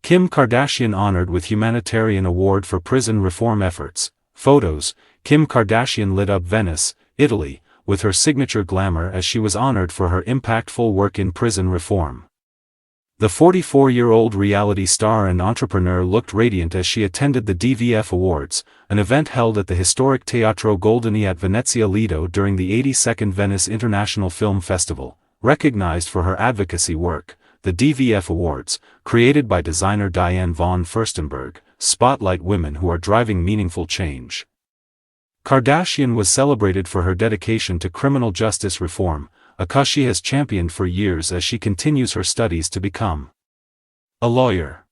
Kim Kardashian honored with humanitarian award for prison reform efforts. Photos: Kim Kardashian lit up Venice, Italy, with her signature glamour as she was honored for her impactful work in prison reform. The 44-year-old reality star and entrepreneur looked radiant as she attended the DVF Awards, an event held at the historic Teatro Goldoni at Venezia Lido during the 82nd Venice International Film Festival. Recognized for her advocacy work, the DVF Awards, created by designer Diane von Furstenberg, spotlight women who are driving meaningful change. Kardashian was celebrated for her dedication to criminal justice reform, a cause she has championed for years as she continues her studies to become a lawyer.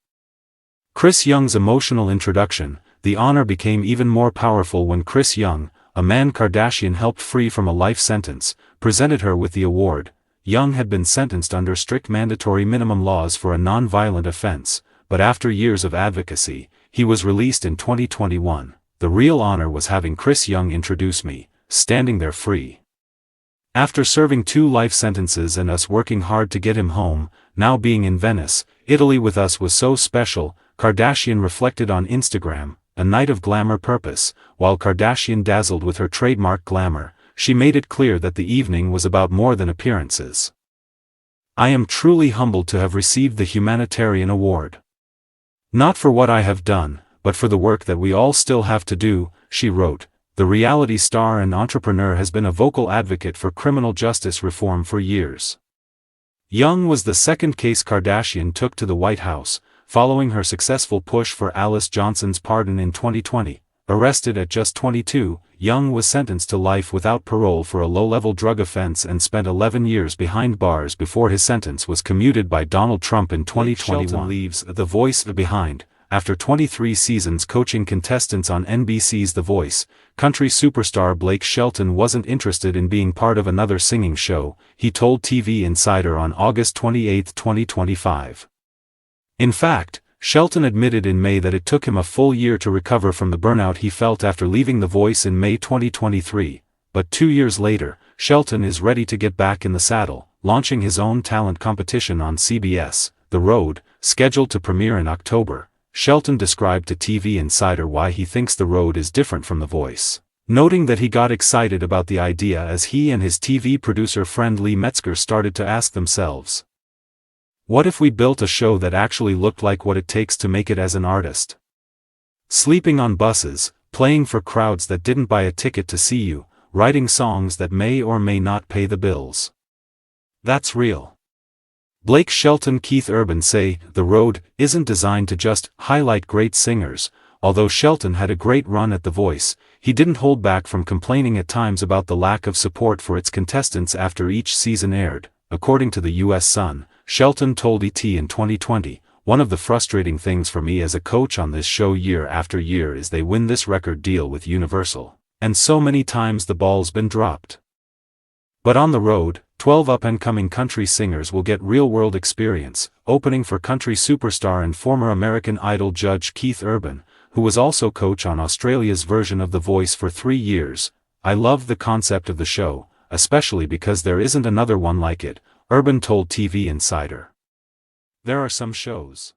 Chris Young's emotional introduction. The honor became even more powerful when Chris Young, a man Kardashian helped free from a life sentence, presented her with the award. Young had been sentenced under strict mandatory minimum laws for a non-violent offense, but after years of advocacy, he was released in 2021. The real honor was having Chris Young introduce me, standing there free. After serving 2 life sentences and us working hard to get him home, now being in Venice, Italy with us was so special, Kardashian reflected on Instagram, a night of glamour purpose. While Kardashian dazzled with her trademark glamour, she made it clear that the evening was about more than appearances. I am truly humbled to have received the humanitarian award. Not for what I have done, but for the work that we all still have to do, she wrote. The reality star and entrepreneur has been a vocal advocate for criminal justice reform for years. Young was the second case Kardashian took to the White House, following her successful push for Alice Johnson's pardon in 2020. Arrested at just 22, Young was sentenced to life without parole for a low-level drug offense and spent 11 years behind bars before his sentence was commuted by Donald Trump in 2021. Shelton leaves The Voice behind. After 23 seasons coaching contestants on NBC's The Voice, country superstar Blake Shelton wasn't interested in being part of another singing show, he told TV Insider on August 28, 2025. In fact, Shelton admitted in May that it took him a full year to recover from the burnout he felt after leaving The Voice in May 2023, but 2 years later, Shelton is ready to get back in the saddle, launching his own talent competition on CBS, The Road, scheduled to premiere in October. Shelton described to TV Insider why he thinks The Road is different from The Voice, noting that he got excited about the idea as he and his TV producer friend Lee Metzger started to ask themselves, what if we built a show that actually looked like what it takes to make it as an artist? Sleeping on buses, playing for crowds that didn't buy a ticket to see you, writing songs that may or may not pay the bills. That's real. Blake Shelton Keith Urban say, The Road isn't designed to just highlight great singers. Although Shelton had a great run at The Voice, he didn't hold back from complaining at times about the lack of support for its contestants after each season aired. According to the U.S. Sun, Shelton told ET in 2020, one of the frustrating things for me as a coach on this show year after year is they win this record deal with Universal, and so many times the ball's been dropped. But on The Road, 12 up-and-coming country singers will get real-world experience, opening for country superstar and former American Idol judge Keith Urban, who was also coach on Australia's version of The Voice for 3 years. I love the concept of the show, especially because there isn't another one like it, Urban told TV Insider. There are some shows